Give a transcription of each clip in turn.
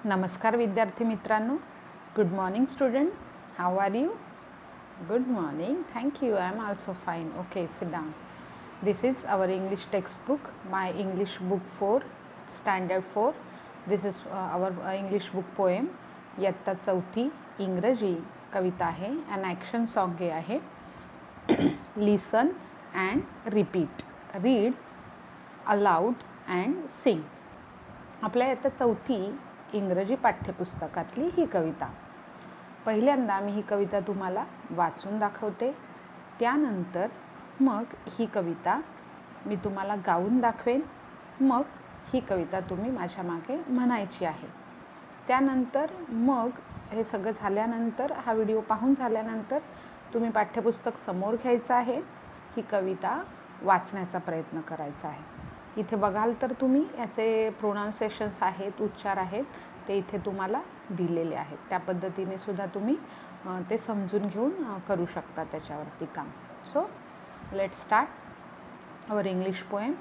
नमस्कार विद्यार्थी मित्रांनो. Good morning student. How are you? Good morning. Thank you. I am also fine. Okay, sit down. This is our English textbook, my English book 4, standard 4. This is our English book poem, इयत्ता 4 इंग्रजी कविता आहे. And action song हे आहे. Listen and repeat, read aloud and सिंग. आपल्या इयत्ता 4 इंग्रजी पाठ्यपुस्तकातली ही कविता. पहिल्यांदा मी ही कविता तुम्हाला वाचून दाखवते, त्यानंतर मग ही कविता मी तुम्हाला गाऊन दाखवेन. मग ही कविता तुम्ही माझ्या मागे म्हणायची आहे. त्यानंतर मग हे सगळं झाल्यानंतर, हा व्हिडिओ पाहून झाल्यानंतर तुम्ही पाठ्यपुस्तक समोर घ्यायचं आहे, ही कविता वाचण्याचा प्रयत्न करायचा आहे. इथे बघाल तर तुम्ही याचे प्रोनाउन्सिएशन्स आहेत, उच्चार आहेत, ते इथे तुम्हाला दिलेले आहेत. त्या पद्धतीने सुद्धा तुम्ही ते समजून घेऊन करू शकता त्याच्यावरती काम. So let start our English poem.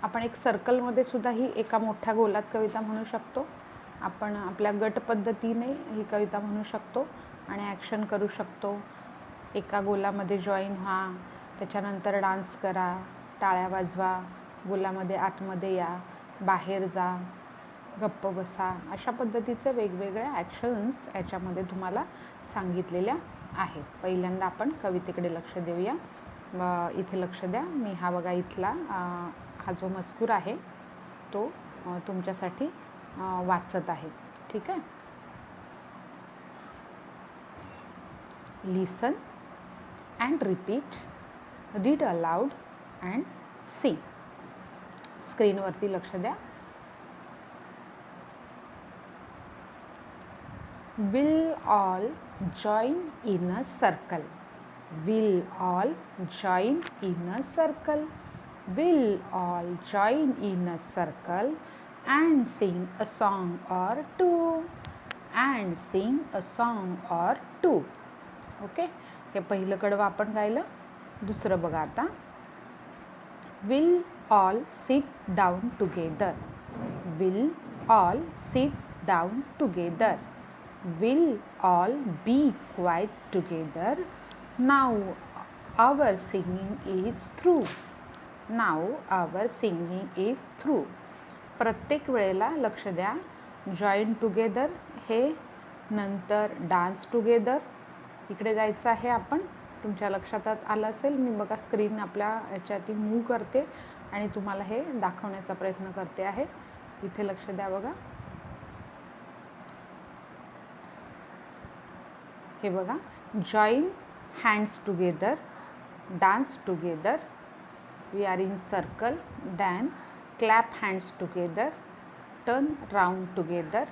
आपण एक सर्कलमध्ये सुद्धा ही एका मोठ्या गोलात कविता म्हणू शकतो. आपण आपल्या गट पद्धतीने ही कविता म्हणू शकतो आणि ॲक्शन करू शकतो. एका गोलामध्ये जॉईन व्हा, त्याच्यानंतर डान्स करा, टाळ्या वाजवा, गोलामध्ये आतमध्ये या, बाहेर जा, गप्प बसा, अशा पद्धतीचे वेगवेगळ्या ॲक्शन्स याच्यामध्ये तुम्हाला सांगितलेल्या आहेत. पहिल्यांदा आपण कवितेकडे लक्ष देऊया. इथे लक्ष द्या. मी हा बघा इथला हा जो मजकूर आहे तो तुमच्यासाठी वाचत आहे. ठीक आहे. Listen and repeat, read aloud and sing. स्क्रीनवरती लक्ष द्या. Will all join in a circle? Will all join in a circle? Will all join in a circle and sing a song or two? And sing a song or two. Okay, हे पहिलं कडवं आपण गायलं. दुसरं बघा आता. Will all sit down together? Will all sit down together? Will all be quiet together? Now our singing is through. Now our singing is through. प्रत्येक वेळेला लक्ष द्या. जॉईन टुगेदर हे, नंतर डान्स टुगेदर, इकडे जायचं आहे आपण. तुमच्या लक्षातच आलं असेल. मी बघा स्क्रीन आपल्या ह्याच्याती मूव्ह करते आणि तुम्हाला हे दाखवण्याचा प्रयत्न करते आहे. इथे लक्ष द्या बघा. हे बघा. Join hands together, dance together, we are in circle, then clap hands together, turn round together,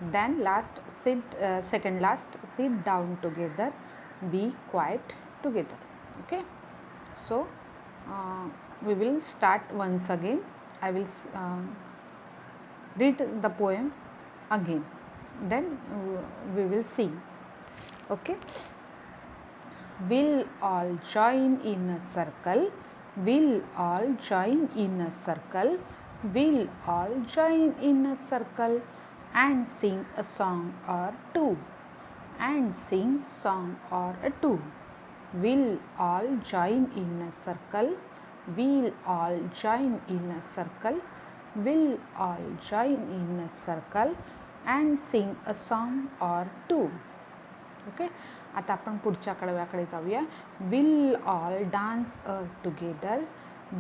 then last sit, second last sit down together, be quiet together. Okay. So we will start once again. I will read the poem again, then we will sing. Okay. Will all join in a circle? Will all join in a circle? Will all join in a circle and sing a song or two? And sing song or two. Will all join in a circle? Will all join in a circle? Will all join in a circle and sing a song or two? Okay. आता आपण पुढच्या कडव्याकडे जाऊया. Will all dance together?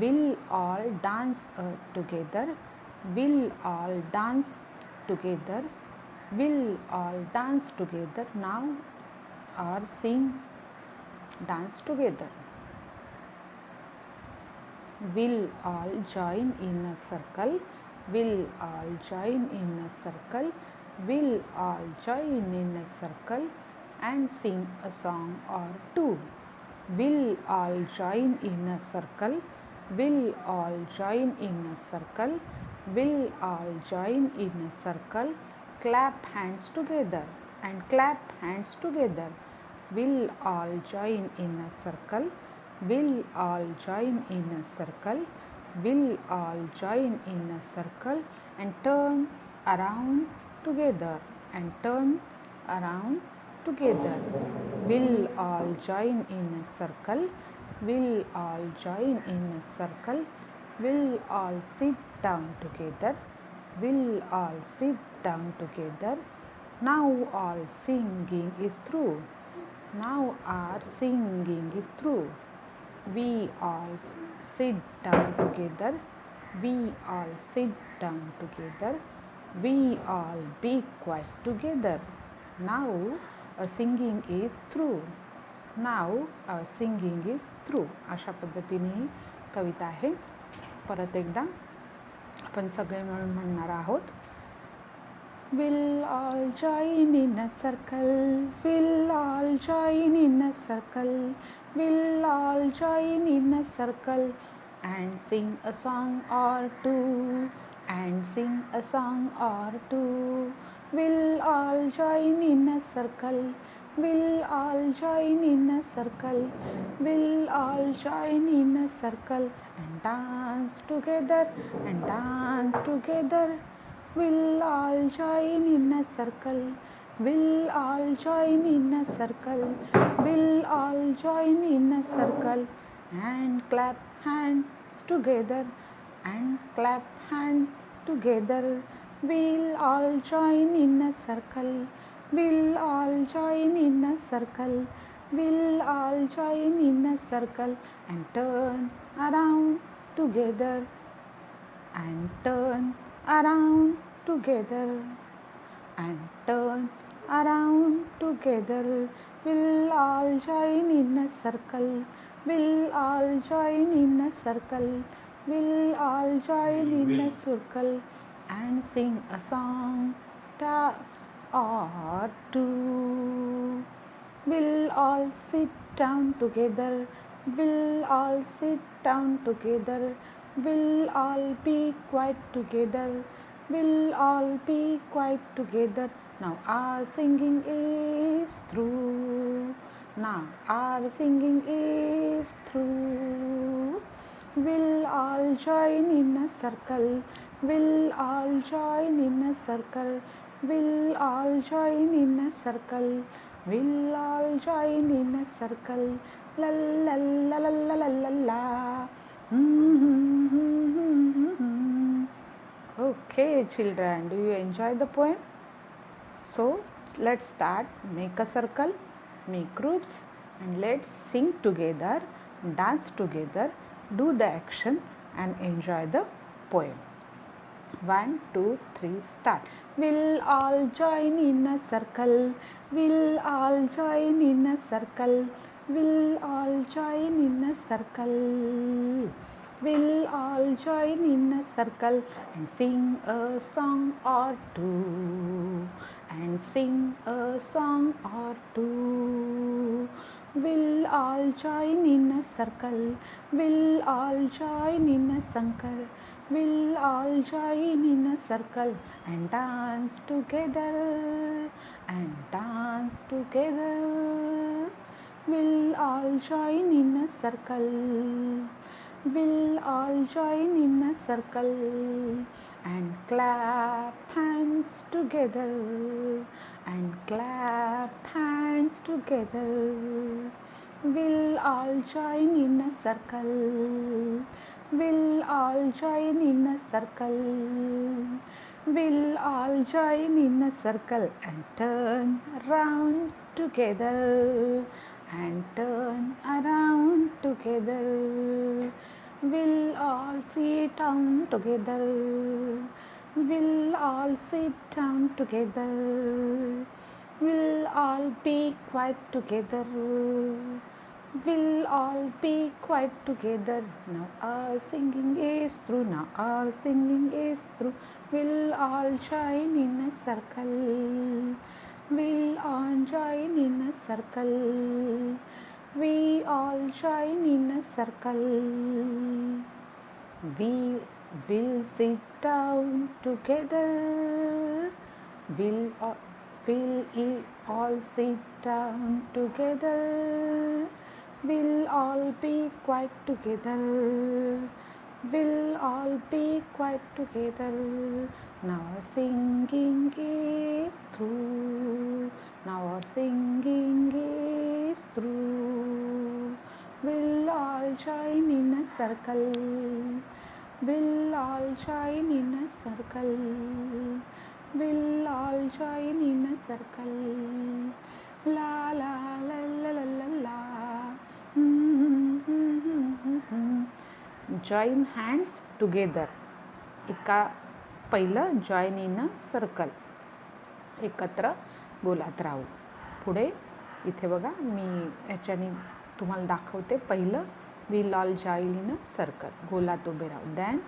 Will all dance together? Will all dance together? Will all dance together? Now or sing dance together. Will all join in a circle? Will all join in a circle? Will all join in a circle and sing a song or two? Will all join in a circle? Will all join in a circle? Will all join in a circle? Clap hands together and clap hands together. Will all join in a circle? Will all join in a circle? Will all join in a circle and turn around together and turn around together. We'll all join in a circle. We'll all join in a circle. We'll all sit down together. We'll all sit down together. Now all singing is through. Now our singing is through. We all sit down together. We all sit down together. We all be quiet together. Now our singing is through. Now our singing is through. अशा पद्धतीने ही कविता आहे. परत एकदा आपण सगळे मिळून म्हणणार आहोत. We'll all join in a circle. We'll all join in a circle. We'll all join in a circle and sing a song or two. And sing a song or two. We'll all join in a circle. We'll all join in a circle. We'll all join in a circle and dance together and dance together. We'll all join in a circle. We'll all join in a circle. We'll all join in a circle and clap hands together and clap hands together. We'll all join in a circle. We'll all join in a circle. We'll all join in a circle and turn around together and turn around together and turn around together. We'll all join in a circle. We'll all join in a circle. We'll all join in a circle and sing a song or two. We'll all sit down together. We'll all sit down together. We'll all be quiet together. We'll all be quiet together. Now our singing is through. Now our singing is through. We'll all join in a circle. We'll all join in a circle. We'll all join in a circle. We'll all join in a circle. La la la la la la la la. Okay, children, do you enjoy the poem? So let's start. Make a circle, make groups, and let's sing together, dance together, do the action, and enjoy the poem. 1, 2, 3, start. We'll all join in a circle. We'll all join in a circle. We'll all join in a circle. We'll all join in a circle and sing a song or two. And sing a song or two. We'll all join in a circle. We'll all join in a circle. We'll all join in a circle and dance together and dance together. We'll all join in a circle. We'll all join in a circle and clap hands together and clap hands together. We'll all join in a circle. We'll all join in a circle. We'll all join in a circle and turn around together and turn around together. We'll all sit down together. We'll all sit down together. We'll all be quiet together. We'll all be quiet together. Now our singing is through. Now our singing is through. We'll all join in a circle. We'll all join in a circle. We all join in a circle. We will sit down together. We'll all sit down together. We'll all be quiet together. We'll all be quiet together. Now our singing is through. Now our singing is through. We'll all join in a circle. We'll all join in a circle. We'll all join in a circle. La la la la la la la. Join hands together. पहिलं join in a circle, एकत्र गोलात राहू. पुढे इथे बघा मी याच्याने तुम्हाला दाखवते. पहिलं we'll all join in a circle, गोलात उभे राहू. देन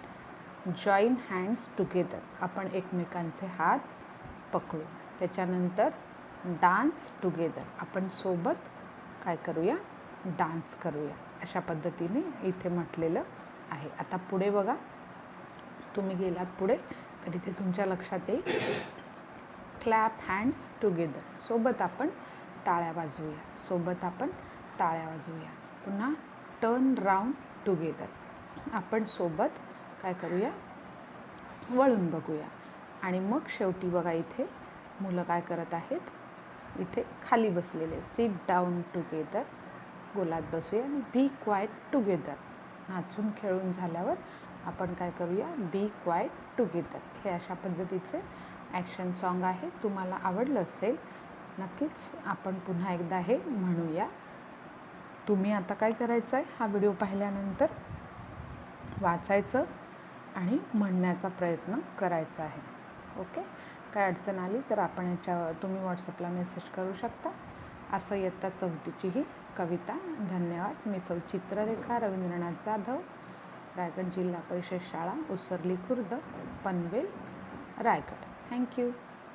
जॉईन हँड्स टुगेदर, आपण एकमेकांचे हात पकडू. त्याच्यानंतर डान्स टुगेदर, आपण सोबत काय करूया, डान्स करूया. अशा पद्धतीने इथे म्हटलेलं आहे. आता पुढे बघा, तुम्ही गेलात पुढे तर इथे तुमच्या लक्षात येईल क्लॅप हँड्स टुगेदर, सोबत आपण टाळ्या वाजवूया. सोबत आपण टाळ्या वाजवूया. पुन्हा टर्न राऊंड टुगेदर, आपण सोबत काय करूया, वळून बघूया. आणि मग शेवटी बघा इथे मुलं काय करत आहेत, इथे खाली बसलेले. सिट डाऊन टुगेदर, गोलात बसूया. आणि बी क्वाईट टुगेदर, नाचून खेळून झाल्यावर आपण काय करूया, बी क्वाईट टुगेदर. हे अशा पद्धतीचे ॲक्शन सॉन्ग आहे. तुम्हाला आवडलं असेल नक्कीच. आपण पुन्हा एकदा हे म्हणूया. तुम्ही आता काय करायचं आहे, हा व्हिडिओ पाहिल्यानंतर वाचायचं आणि म्हणण्याचा प्रयत्न करायचा आहे. ओके. काय अडचण आली तर आपण याच्यावर तुम्ही व्हॉट्सअपला मेसेज करू शकता. असं इयत्ता 4थीची ही कविता. धन्यवाद. मी सौ चित्ररेखा रवींद्रनाथ जाधव, रायगड जिल्हा परिषद शाळा उसरली खुर्द, पनवेल, रायगड. थँक्यू.